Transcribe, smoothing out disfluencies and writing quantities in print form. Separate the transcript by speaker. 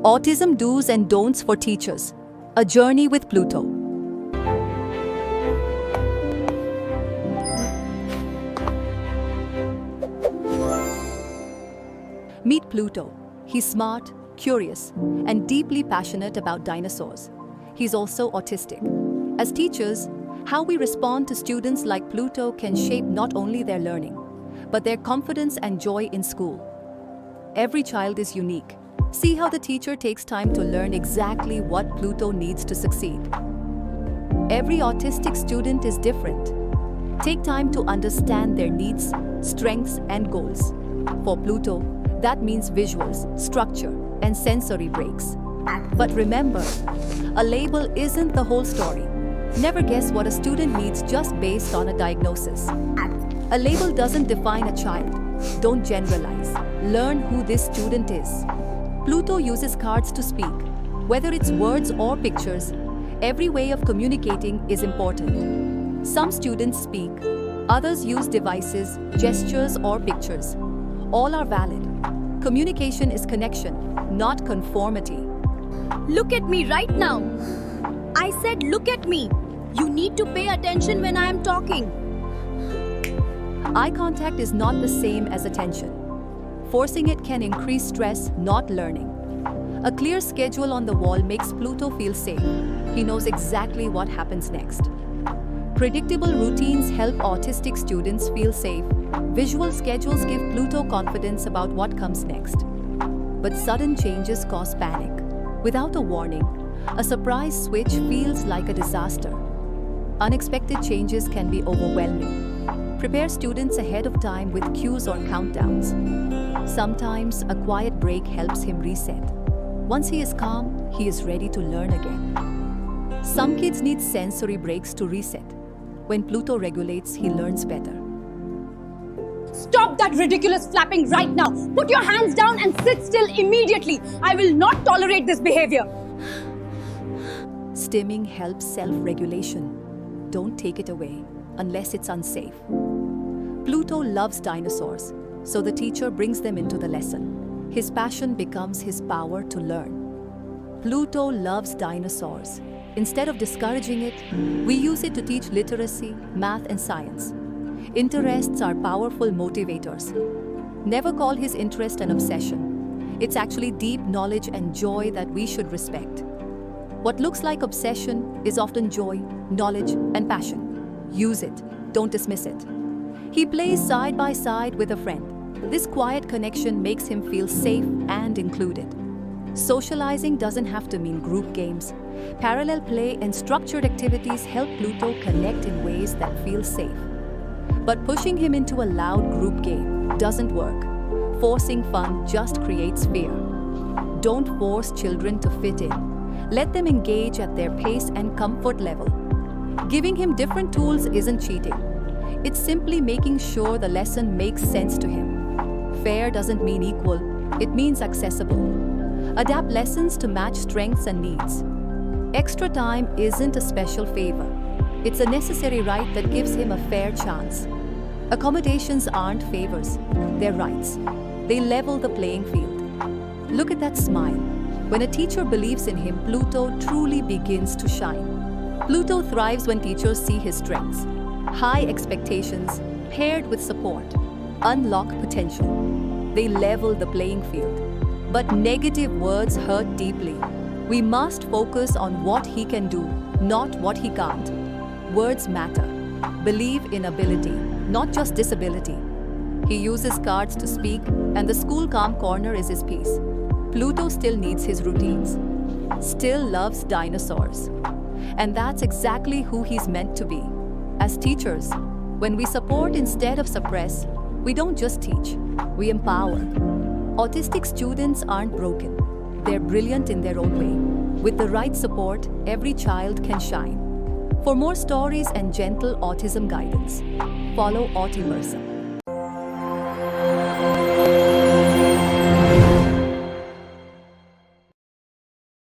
Speaker 1: Autism Do's and Don'ts for Teachers. A Journey with Pluto. Meet Pluto. He's smart, curious, and deeply passionate about dinosaurs. He's also autistic. As teachers, how we respond to students like Pluto can shape not only their learning, but their confidence and joy in school. Every child is unique. See how the teacher takes time to learn exactly what Pluto needs to succeed. Every autistic student is different. Take time to understand their needs, strengths, and goals. For Pluto, that means visuals, structure, and sensory breaks. But remember, a label isn't the whole story. Never guess what a student needs just based on a diagnosis. A label doesn't define a child. Don't generalize. Learn who this student is. Pluto uses cards to speak. Whether it's words or pictures, every way of communicating is important. Some students speak, others use devices, gestures, or pictures. All are valid. Communication is connection, not conformity.
Speaker 2: Look at me right now. I said look at me. You need to pay attention when I am talking.
Speaker 1: Eye contact is not the same as attention. Forcing it can increase stress, not learning. A clear schedule on the wall makes Pluto feel safe. He knows exactly what happens next. Predictable routines help autistic students feel safe. Visual schedules give Pluto confidence about what comes next. But sudden changes cause panic. Without a warning, a surprise switch feels like a disaster. Unexpected changes can be overwhelming. Prepare students ahead of time with cues or countdowns. Sometimes a quiet break helps him reset. Once he is calm, he is ready to learn again. Some kids need sensory breaks to reset. When Pluto regulates, he learns better.
Speaker 2: Stop that ridiculous flapping right now. Put your hands down and sit still immediately. I will not tolerate this behavior.
Speaker 1: Stimming helps self-regulation. Don't take it away unless it's unsafe. Pluto loves dinosaurs, so the teacher brings them into the lesson. His passion becomes his power to learn. Pluto loves dinosaurs. Instead of discouraging it, we use it to teach literacy, math, and science. Interests are powerful motivators. Never call his interest an obsession. It's actually deep knowledge and joy that we should respect. What looks like obsession is often joy, knowledge, and passion. Use it, don't dismiss it. He plays side by side with a friend. This quiet connection makes him feel safe and included. Socializing doesn't have to mean group games. Parallel play and structured activities help Pluto connect in ways that feel safe. But pushing him into a loud group game doesn't work. Forcing fun just creates fear. Don't force children to fit in. Let them engage at their pace and comfort level. Giving him different tools isn't cheating. It's simply making sure the lesson makes sense to him. Fair doesn't mean equal, it means accessible. Adapt lessons to match strengths and needs. Extra time isn't a special favor. It's a necessary right that gives him a fair chance. Accommodations aren't favors, they're rights. They level the playing field. Look at that smile. When a teacher believes in him, Pluto truly begins to shine. Pluto thrives when teachers see his strengths. High expectations, paired with support, unlock potential. They level the playing field. But negative words hurt deeply. We must focus on what he can do, not what he can't. Words matter. Believe in ability, not just disability. He uses cards to speak, and the school calm corner is his peace. Pluto still needs his routines, still loves dinosaurs. And that's exactly who he's meant to be. As teachers, when we support instead of suppress, we don't just teach, we empower. Autistic students aren't broken. They're brilliant in their own way. With the right support, every child can shine. For more stories and gentle autism guidance, follow Autiversa.